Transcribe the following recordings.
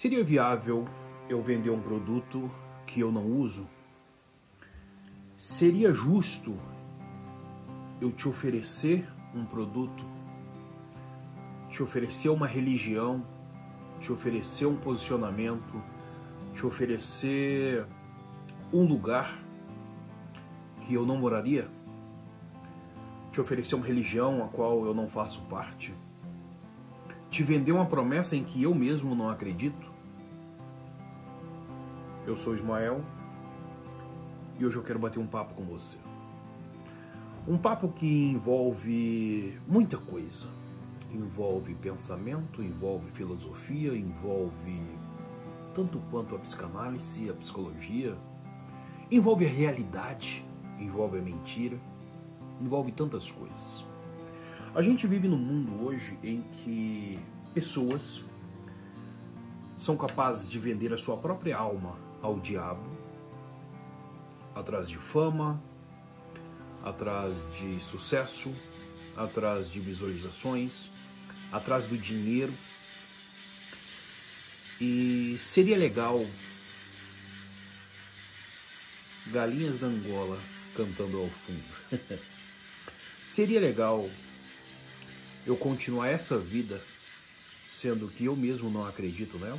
Seria viável eu vender um produto que eu não uso? Seria justo eu te oferecer um produto, te oferecer uma religião, te oferecer um posicionamento, te oferecer um lugar que eu não moraria? Te oferecer uma religião a qual eu não faço parte? Te vender uma promessa em que eu mesmo não acredito? Eu sou Ismael e hoje eu quero bater um papo com você. Um papo que envolve muita coisa. Envolve pensamento, envolve filosofia, envolve tanto quanto a psicanálise, a psicologia, envolve a realidade, envolve a mentira, envolve tantas coisas. A gente vive num mundo hoje em que pessoas são capazes de vender a sua própria alma ao diabo, atrás de fama, atrás de sucesso, atrás de visualizações, atrás do dinheiro. E seria legal galinhas da Angola cantando ao fundo. Seria legal eu continuar essa vida sendo que eu mesmo não acredito nela?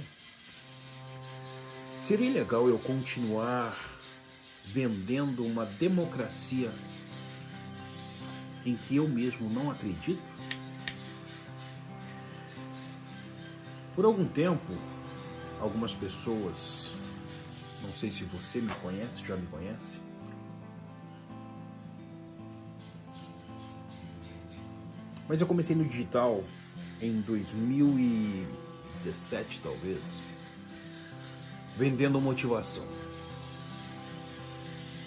Seria legal eu continuar vendendo uma democracia em que eu mesmo não acredito? Por algum tempo, algumas pessoas, não sei se você me conhece, já me conhece, mas eu comecei no digital em 2017, talvez, vendendo motivação.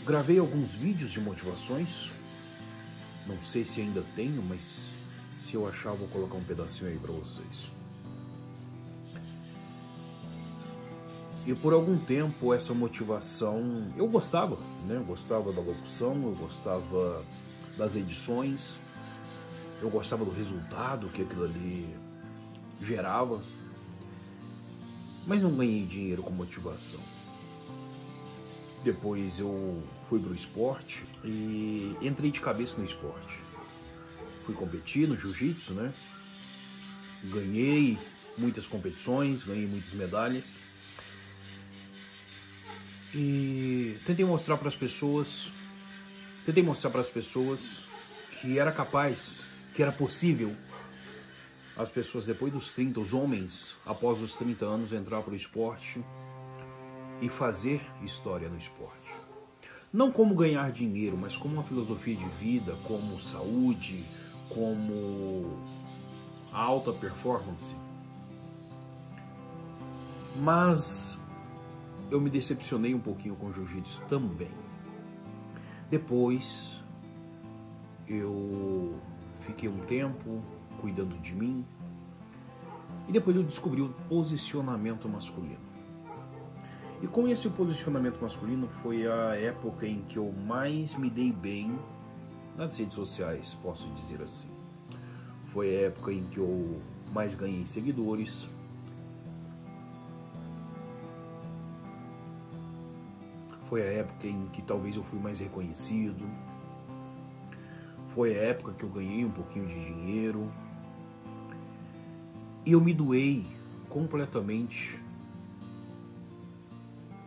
Gravei alguns vídeos de motivações, não sei se ainda tenho, mas se eu achar, vou colocar um pedacinho aí para vocês. E por algum tempo essa motivação, eu gostava, né? Eu gostava da locução, eu gostava das edições, eu gostava do resultado que aquilo ali gerava, mas não ganhei dinheiro com motivação. Depois eu fui para o esporte e entrei de cabeça no esporte. Fui competir no jiu-jitsu, né? Ganhei muitas competições, ganhei muitas medalhas. E tentei mostrar para as pessoas que era capaz, que era possível as pessoas depois dos 30, os homens após os 30 anos entrar para o esporte e fazer história no esporte. Não como ganhar dinheiro, mas como uma filosofia de vida, como saúde, como alta performance. Mas eu me decepcionei um pouquinho com o jiu-jitsu também. Depois eu fiquei um tempo cuidando de mim e depois eu descobri o posicionamento masculino. E com esse posicionamento masculino foi a época em que eu mais me dei bem nas redes sociais, posso dizer assim. Foi a época em que eu mais ganhei seguidores. Foi a época em que talvez eu fui mais reconhecido. Foi a época que eu ganhei um pouquinho de dinheiro. E eu me doei completamente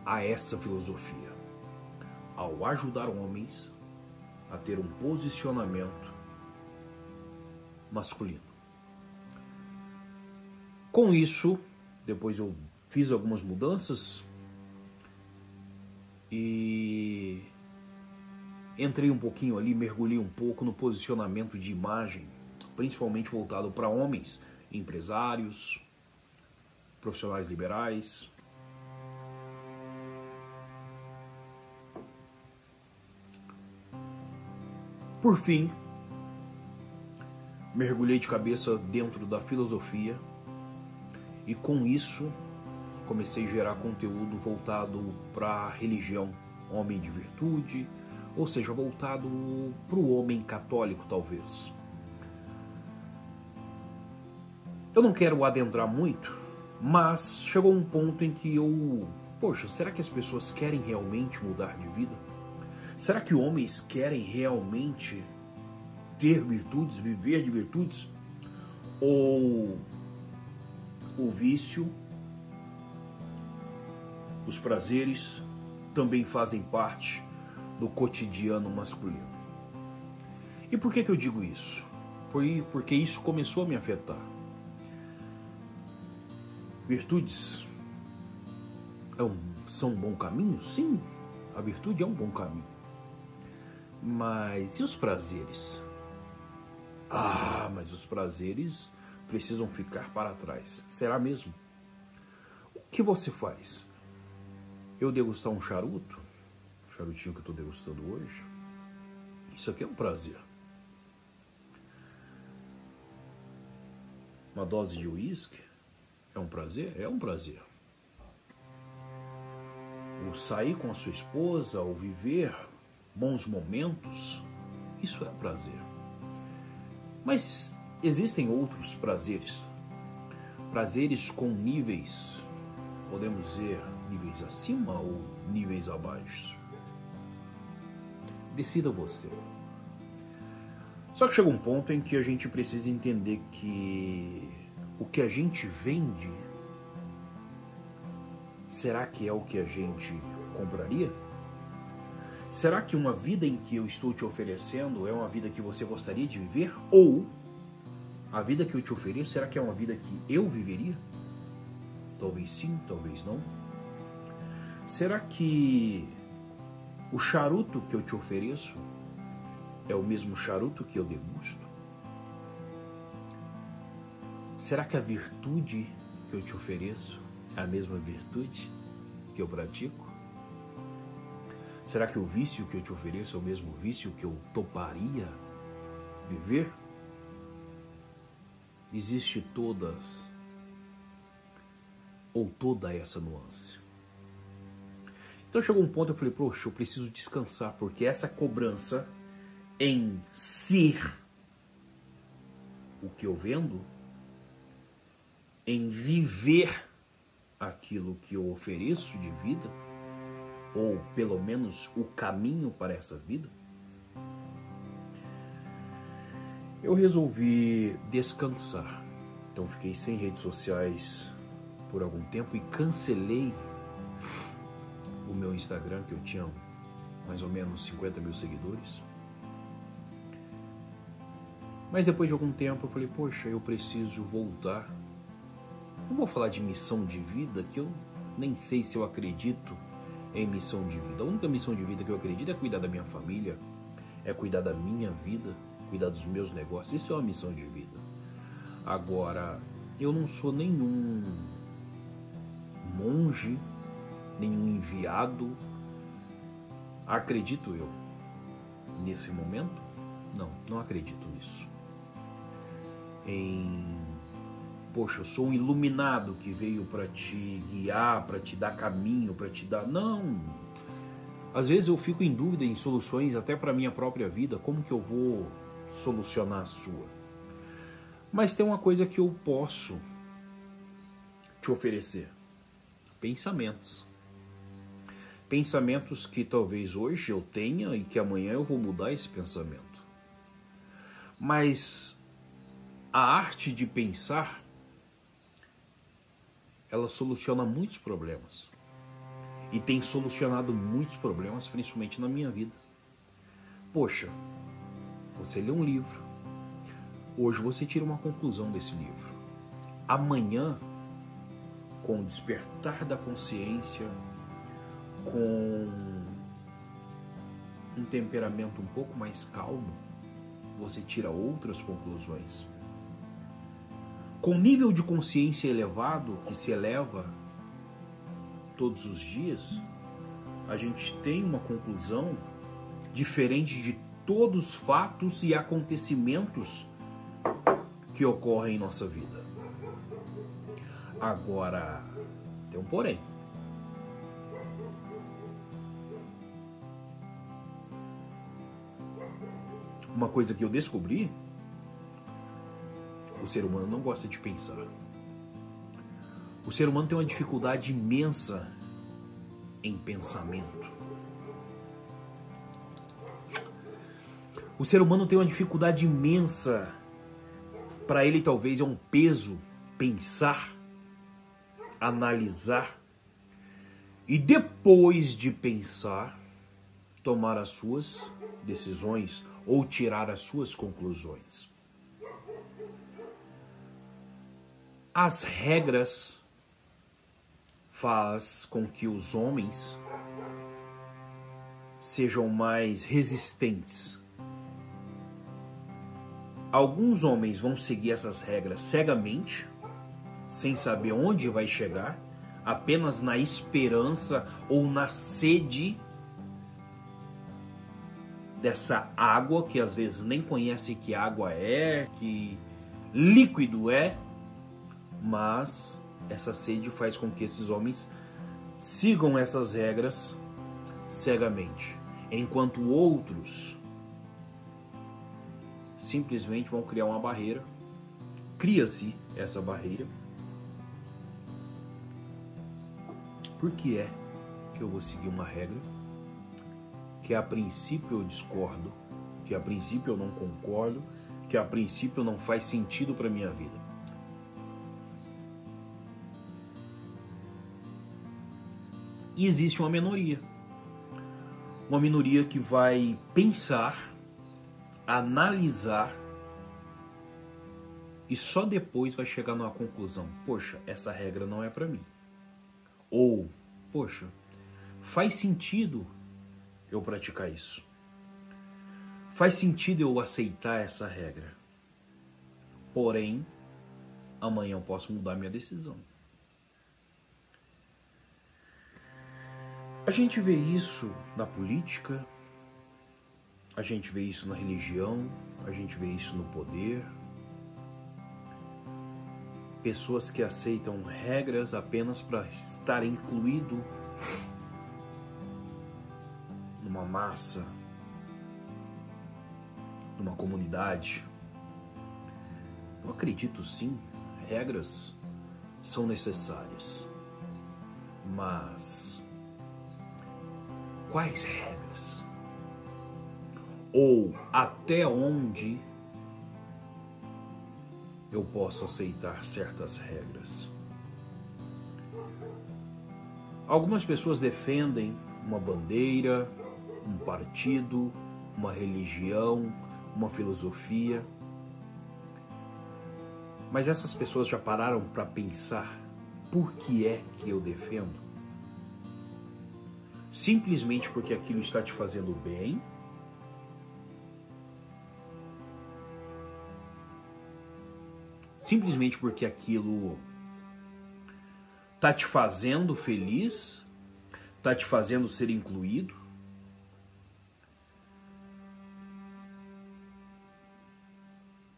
a essa filosofia, ao ajudar homens a ter um posicionamento masculino. Com isso, depois eu fiz algumas mudanças e entrei um pouquinho ali, mergulhei um pouco no posicionamento de imagem, principalmente voltado para homens, empresários, profissionais liberais. Por fim, mergulhei de cabeça dentro da filosofia e com isso comecei a gerar conteúdo voltado para a religião, homem de virtude, ou seja, voltado para o homem católico talvez. Eu não quero adentrar muito Mas chegou um ponto em que poxa, será que as pessoas querem realmente mudar de vida? Será que homens querem realmente ter virtudes, viver de virtudes? Ou o vício, os prazeres também fazem parte do cotidiano masculino? E por que eu digo isso? Porque isso começou a me afetar. Virtudes são um bom caminho? Sim, a virtude é um bom caminho. Mas e os prazeres? Mas os prazeres precisam ficar para trás. Será mesmo? O que você faz? Eu degustar um charuto, o charutinho que eu estou degustando hoje, isso aqui é um prazer. Uma dose de uísque é um prazer? É um prazer. O sair com a sua esposa, ou viver bons momentos, isso é prazer. Mas existem outros prazeres. Prazeres com níveis, podemos dizer, níveis acima ou níveis abaixo. Decida você. Só que chega um ponto em que a gente precisa entender que o que a gente vende, será que é o que a gente compraria? Será que uma vida em que eu estou te oferecendo é uma vida que você gostaria de viver? Ou a vida que eu te ofereço, será que é uma vida que eu viveria? Talvez sim, talvez não. Será que o charuto que eu te ofereço é o mesmo charuto que eu degusto? Será que a virtude que eu te ofereço é a mesma virtude que eu pratico? Será que o vício que eu te ofereço é o mesmo vício que eu toparia viver? Existe toda essa nuance. Então chegou um ponto, eu falei, poxa, eu preciso descansar, porque essa cobrança em ser o que eu vendo, em viver aquilo que eu ofereço de vida, ou pelo menos o caminho para essa vida, eu resolvi descansar. Então fiquei sem redes sociais por algum tempo e cancelei o meu Instagram, que eu tinha mais ou menos 50 mil seguidores. Mas depois de algum tempo eu falei, poxa, eu preciso voltar. Não vou falar de missão de vida, que eu nem sei se eu acredito em missão de vida. A única missão de vida que eu acredito é cuidar da minha família, é cuidar da minha vida, cuidar dos meus negócios. Isso é uma missão de vida. Agora, eu não sou nenhum monge, nenhum enviado. Acredito eu nesse momento? Não acredito nisso. Poxa, eu sou um iluminado que veio para te guiar, para te dar caminho, para te dar... Não! Às vezes eu fico em dúvida em soluções até para a minha própria vida. Como que eu vou solucionar a sua? Mas tem uma coisa que eu posso te oferecer. Pensamentos. Pensamentos que talvez hoje eu tenha e que amanhã eu vou mudar esse pensamento. Mas a arte de pensar, ela soluciona muitos problemas. E tem solucionado muitos problemas, principalmente na minha vida. Poxa, você lê um livro. Hoje você tira uma conclusão desse livro. Amanhã, com o despertar da consciência, com um temperamento um pouco mais calmo, você tira outras conclusões. Com nível de consciência elevado, que se eleva todos os dias, a gente tem uma conclusão diferente de todos os fatos e acontecimentos que ocorrem em nossa vida. Agora, tem um porém. Uma coisa que eu descobri, o ser humano não gosta de pensar. O ser humano tem uma dificuldade imensa em pensamento. O ser humano tem uma dificuldade imensa, para ele talvez é um peso pensar, analisar e depois de pensar, tomar as suas decisões ou tirar as suas conclusões. As regras faz com que os homens sejam mais resistentes. Alguns homens vão seguir essas regras cegamente, sem saber onde vai chegar, apenas na esperança ou na sede dessa água, que às vezes nem conhece que água é, que líquido é, mas essa sede faz com que esses homens sigam essas regras cegamente, enquanto outros simplesmente vão criar uma barreira. Cria-se essa barreira. Por que é que eu vou seguir uma regra que a princípio eu discordo, que a princípio eu não concordo, que a princípio não faz sentido para minha vida? E existe uma minoria que vai pensar, analisar e só depois vai chegar numa conclusão: poxa, essa regra não é para mim. Ou, poxa, faz sentido eu praticar isso. Faz sentido eu aceitar essa regra. Porém, amanhã eu posso mudar minha decisão. A gente vê isso na política, a gente vê isso na religião, a gente vê isso no poder. Pessoas que aceitam regras apenas para estar incluído numa massa, numa comunidade. Eu acredito sim, regras são necessárias, mas quais regras? Ou até onde eu posso aceitar certas regras? Algumas pessoas defendem uma bandeira, um partido, uma religião, uma filosofia. Mas essas pessoas já pararam para pensar por que é que eu defendo? Simplesmente porque aquilo está te fazendo bem? Simplesmente porque aquilo está te fazendo feliz? Está te fazendo ser incluído?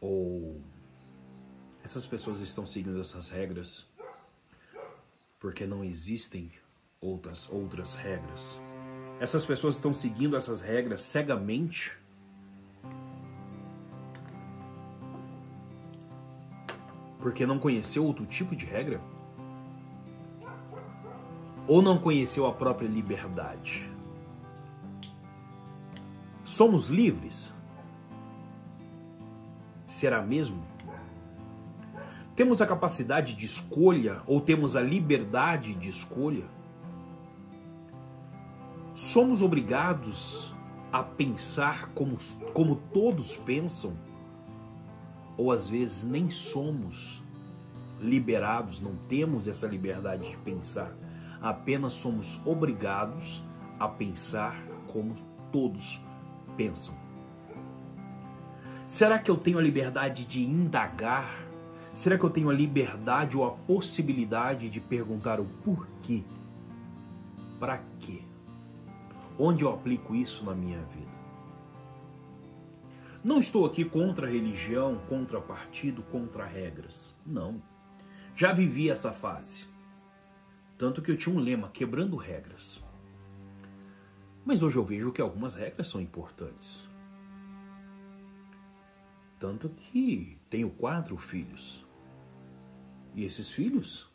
Ou essas pessoas estão seguindo essas regras porque não existem outras regras? Essas pessoas estão seguindo essas regras cegamente porque não conheceu outro tipo de regra? Ou não conheceu a própria liberdade? Somos livres? Será mesmo? Temos a capacidade de escolha ou temos a liberdade de escolha? Somos obrigados a pensar como todos pensam? Ou às vezes nem somos liberados, não temos essa liberdade de pensar, apenas somos obrigados a pensar como todos pensam? Será que eu tenho a liberdade de indagar? Será que eu tenho a liberdade ou a possibilidade de perguntar o porquê? Para quê? Onde eu aplico isso na minha vida? Não estou aqui contra religião, contra partido, contra regras. Não. Já vivi essa fase. Tanto que eu tinha um lema: quebrando regras. Mas hoje eu vejo que algumas regras são importantes. Tanto que tenho 4 filhos. E esses filhos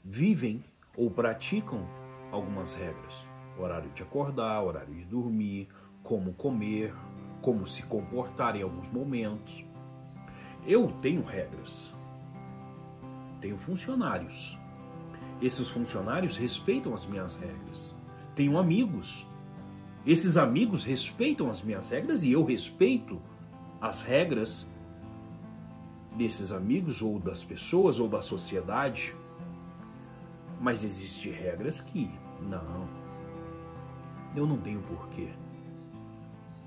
vivem ou praticam algumas regras. Horário de acordar, horário de dormir, como comer, como se comportar em alguns momentos. Eu tenho regras. Tenho funcionários. Esses funcionários respeitam as minhas regras. Tenho amigos. Esses amigos respeitam as minhas regras e eu respeito as regras desses amigos ou das pessoas ou da sociedade. Mas existem regras que não. Eu não tenho porquê.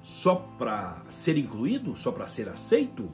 Só para ser incluído? Só para ser aceito?